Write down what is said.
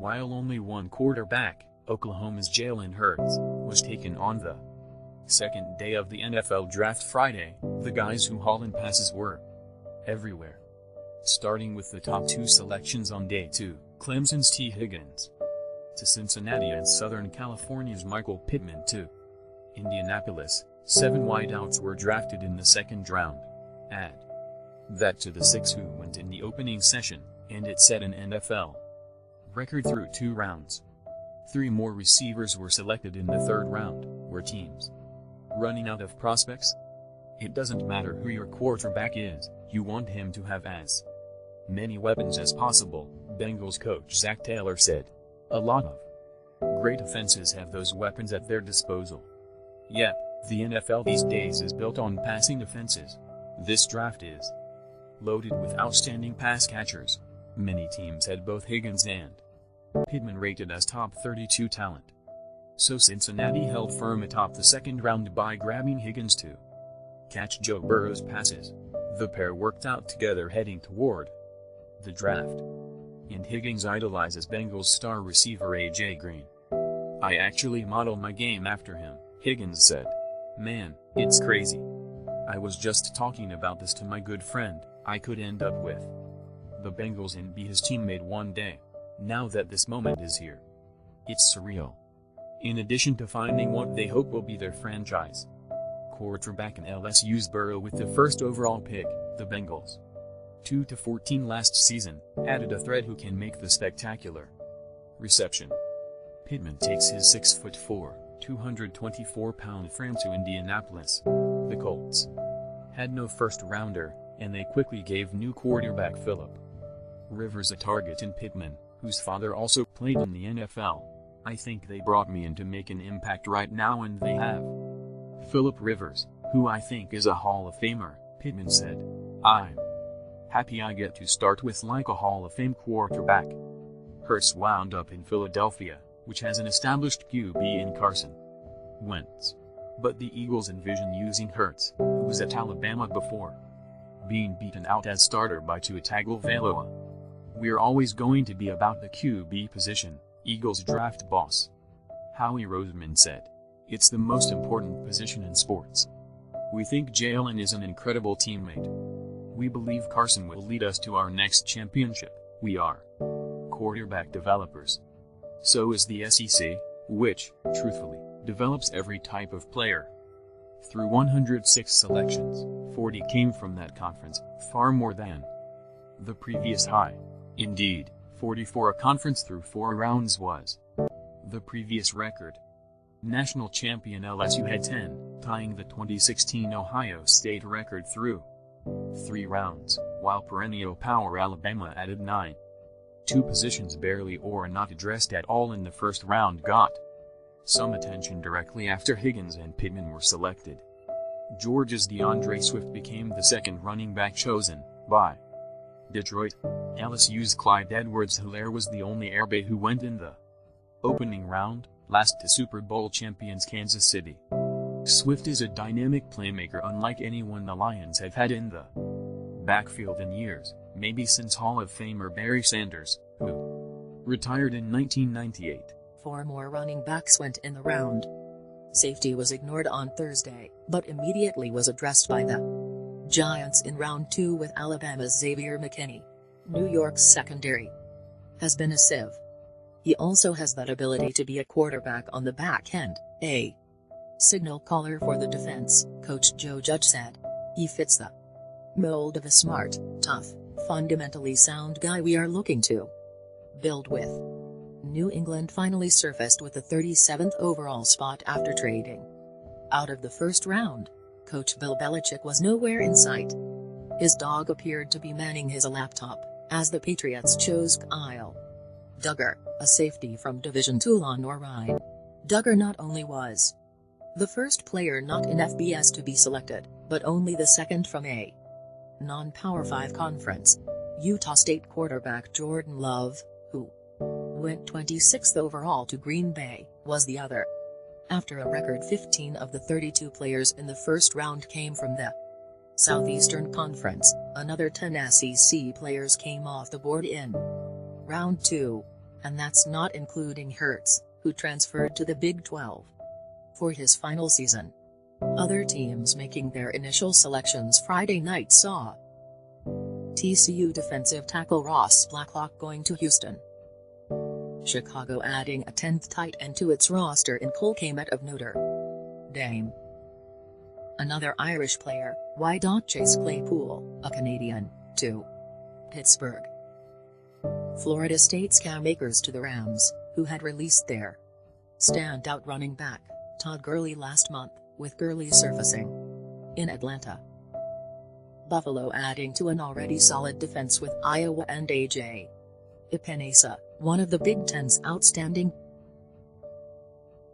while only one quarterback, Oklahoma's Jalen Hurts, was taken on the second day of the NFL Draft Friday. The guys who haul in passes were everywhere. Starting with the top 2 selections on day 2, Clemson's T. Higgins to Cincinnati and Southern California's Michael Pittman to Indianapolis. 7 wideouts were drafted in the second round. Add that to the 6 who went in the opening session, and it set an NFL record through 2 rounds. 3 more receivers were selected in the third round. Were teams running out of prospects? It doesn't matter who your quarterback is, you want him to have as many weapons as possible, Bengals coach Zach Taylor said. A lot of great offenses have those weapons at their disposal. Yep, the NFL these days is built on passing offenses. This draft is loaded with outstanding pass catchers. Many teams had both Higgins and Pittman rated as top 32 talent. So Cincinnati held firm atop the second round by grabbing Higgins to catch Joe Burrow's passes. The pair worked out together heading toward the draft, and Higgins idolizes Bengals star receiver A.J. Green. "I actually model my game after him," Higgins said. "Man, it's crazy. I was just talking about this to my good friend. I could end up with the Bengals and be his teammate one day. Now that this moment is here, it's surreal." In addition to finding what they hope will be their franchise quarterback in LSU's Burrow with the first overall pick, the Bengals, 2-14 last season, added a threat who can make the spectacular reception. Pittman takes his 6'4", 224-pound frame to Indianapolis. The Colts had no first-rounder, and they quickly gave new quarterback Philip Rivers a target in Pittman, whose father also played in the NFL. "I think they brought me in to make an impact right now, and they have." Philip Rivers, who I think is a Hall of Famer, Pittman said. "I'm happy I get to start with like a Hall of Fame quarterback." Hurts wound up in Philadelphia, which has an established QB in Carson Wentz. But the Eagles envision using Hurts, who was at Alabama before being beaten out as starter by Tua Tagovailoa. "We're always going to be about the QB position," Eagles draft boss Howie Roseman said. "It's the most important position in sports. We think Jalen is an incredible teammate. We believe Carson will lead us to our next championship. We are quarterback developers. So is the SEC, which, truthfully, develops every type of player." Through 106 selections, 40 came from that conference, far more than the previous high. Indeed, 40 for a conference through 4 rounds was the previous record. National champion LSU had 10, tying the 2016 Ohio State record through 3 rounds, while perennial power Alabama added 9. 2 positions barely or not addressed at all in the first round got some attention directly after Higgins and Pittman were selected. Georgia's DeAndre Swift became the second running back chosen by Detroit. LSU's Clyde Edwards-Helaire was the only Airbay who went in the opening round, last to Super Bowl champions Kansas City. Swift is a dynamic playmaker unlike anyone the Lions have had in the backfield in years, maybe since Hall of Famer Barry Sanders, who retired in 1998. 4 more running backs went in the round. Safety was ignored on Thursday, but immediately was addressed by the Giants in round 2 with Alabama's Xavier McKinney. New York's secondary has been a sieve. He also has that ability to be a quarterback on the back end, a signal caller for the defense, Coach Joe Judge said. "He fits the mold of a smart, tough, fundamentally sound guy we are looking to build with." New England finally surfaced with the 37th overall spot after trading out of the first round. Coach Bill Belichick was nowhere in sight. His dog appeared to be manning his laptop, as the Patriots chose Kyle Duggar, a safety from Division II Lone. Duggar not only was the first player not in FBS to be selected, but only the second from a non-Power 5 conference. Utah State quarterback Jordan Love, who went 26th overall to Green Bay, was the other. After a record 15 of the 32 players in the first round came from the Southeastern Conference, another 10 SEC players came off the board in round 2. And that's not including Hurts, who transferred to the Big 12 for his final season. Other teams making their initial selections Friday night saw TCU defensive tackle Ross Blacklock going to Houston, Chicago adding a 10th tight end to its roster in Cole Kmet of Notre Dame, another Irish player, Chase Claypool, a Canadian, to Pittsburgh, Florida State's Cam Akers to the Rams, who had released their standout running back, Todd Gurley last month, with Gurley surfacing in Atlanta. Buffalo adding to an already solid defense with Iowa and A.J. Epinesa, one of the Big Ten's outstanding